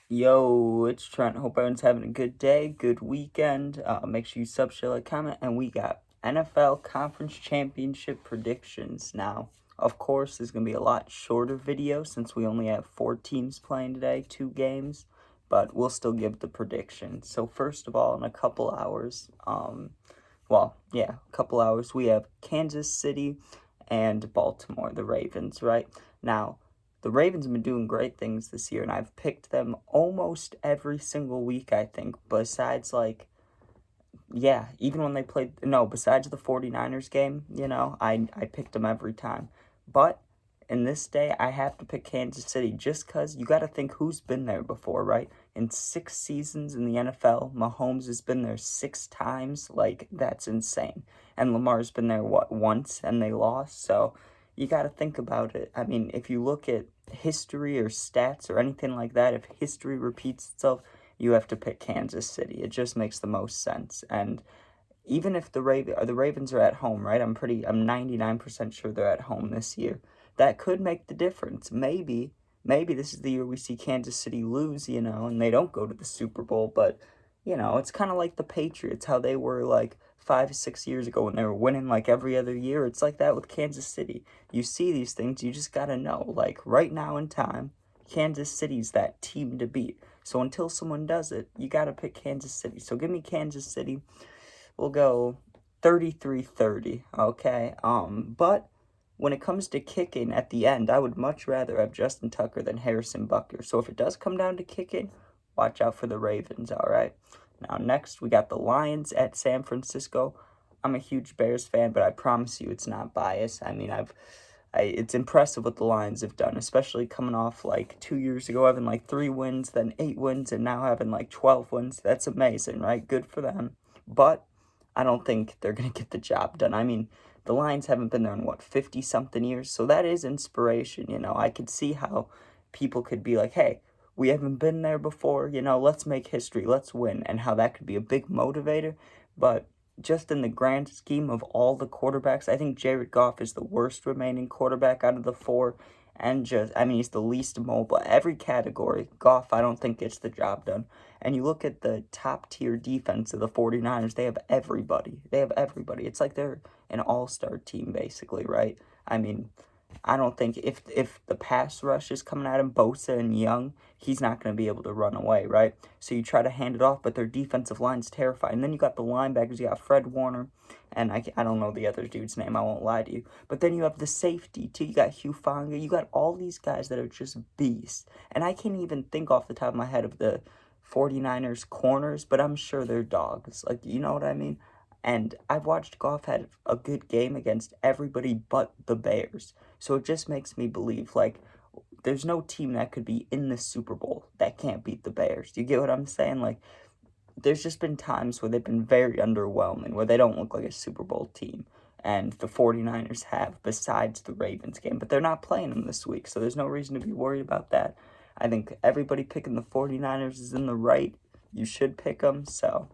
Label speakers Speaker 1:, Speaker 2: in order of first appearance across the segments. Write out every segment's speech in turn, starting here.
Speaker 1: Yo, it's Trent. Hope everyone's having a good day, good weekend. Make sure you sub, share, like, comment, and we got NFL Conference Championship predictions. Now, of course, there's gonna be a lot shorter video since we only have 4 teams playing today, 2 games, but we'll still give the predictions. So first of all, in a couple hours, a couple hours, we have Kansas City and Baltimore, the Ravens, right? Now, the Ravens have been doing great things this year, and I've picked them almost every single week, I think, besides, even when they played, no, besides the 49ers game, I picked them every time. But in this day, I have to pick Kansas City just because you got to think who's been there before, right? In 6 seasons in the NFL, Mahomes has been there 6 times. Like, that's insane. And Lamar's been there, once, and they lost. So you got to think about it. I mean, if you look at history or stats or anything like that, if history repeats itself, you have to pick Kansas City. It just makes the most sense. And even if the Ravens are at home, right? I'm 99% sure they're at home this year. That could make the difference. Maybe this is the year we see Kansas City lose, and they don't go to the Super Bowl. But, it's kind of like the Patriots, how they were like 5, 6 years ago when they were winning like every other year. It's like that with Kansas City. You see these things, you just got to know, like right now in time, Kansas City's that team to beat. So until someone does it, you got to pick Kansas City. So give me Kansas City. We'll go 33-30, okay? But when it comes to kicking at the end, I would much rather have Justin Tucker than Harrison Butker. So if it does come down to kicking, watch out for the Ravens, all right? Now, next, we got the Lions at San Francisco. I'm a huge Bears fan, but I promise you it's not biased. I mean, it's impressive what the Lions have done, especially coming off like 2 years ago having like 3 wins, then 8 wins, and now having like 12 wins. That's amazing, right? Good for them. But I don't think they're going to get the job done. I mean, the Lions haven't been there in 50 something years, so that is inspiration. I could see how people could be like, hey, we haven't been there before, let's make history, let's win, and how that could be a big motivator. But just in the grand scheme of all the quarterbacks, I think Jared Goff is the worst remaining quarterback out of the 4. And he's the least mobile. Every category, Goff, I don't think gets the job done. And you look at the top tier defense of the 49ers, they have everybody. It's like they're an all-star team, basically, right? I mean, I don't think if the pass rush is coming at him, Bosa and Young, he's not going to be able to run away, right? So you try to hand it off, but their defensive line's terrifying. And then you got the linebackers, you got Fred Warner, and I don't know the other dude's name, I won't lie to you. But then you have the safety, too. You got Hufanga. You got all these guys that are just beasts. And I can't even think off the top of my head of the 49ers corners, but I'm sure they're dogs. Like, you know what I mean? And I've watched Goff had a good game against everybody but the Bears. So it just makes me believe, like, there's no team that could be in the Super Bowl that can't beat the Bears. Do you get what I'm saying? Like, there's just been times where they've been very underwhelming, where they don't look like a Super Bowl team. And the 49ers have, besides the Ravens game. But they're not playing them this week, so there's no reason to be worried about that. I think everybody picking the 49ers is in the right. You should pick them, so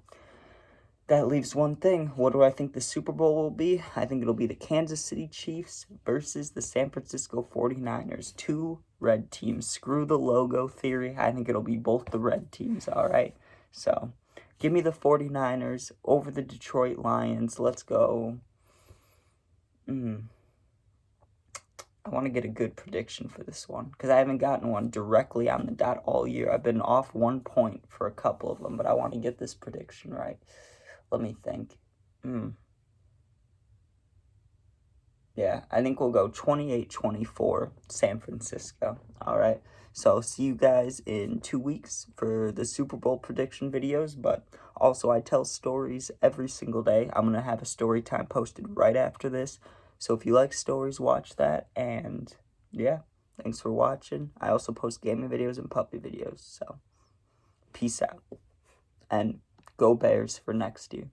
Speaker 1: that leaves one thing. What do I think the Super Bowl will be? I think it'll be the Kansas City Chiefs versus the San Francisco 49ers. 2 red teams. Screw the logo theory. I think it'll be both the red teams, all right? So, give me the 49ers over the Detroit Lions. Let's go. I want to get a good prediction for this one because I haven't gotten one directly on the dot all year. I've been off 1 point for a couple of them, but I want to get this prediction right. Let me think. Yeah, I think we'll go 28-24 San Francisco. All right. So see you guys in 2 weeks for the Super Bowl prediction videos. But also, I tell stories every single day. I'm going to have a story time posted right after this. So if you like stories, watch that. And yeah, thanks for watching. I also post gaming videos and puppy videos. So peace out. And go Bears for next year.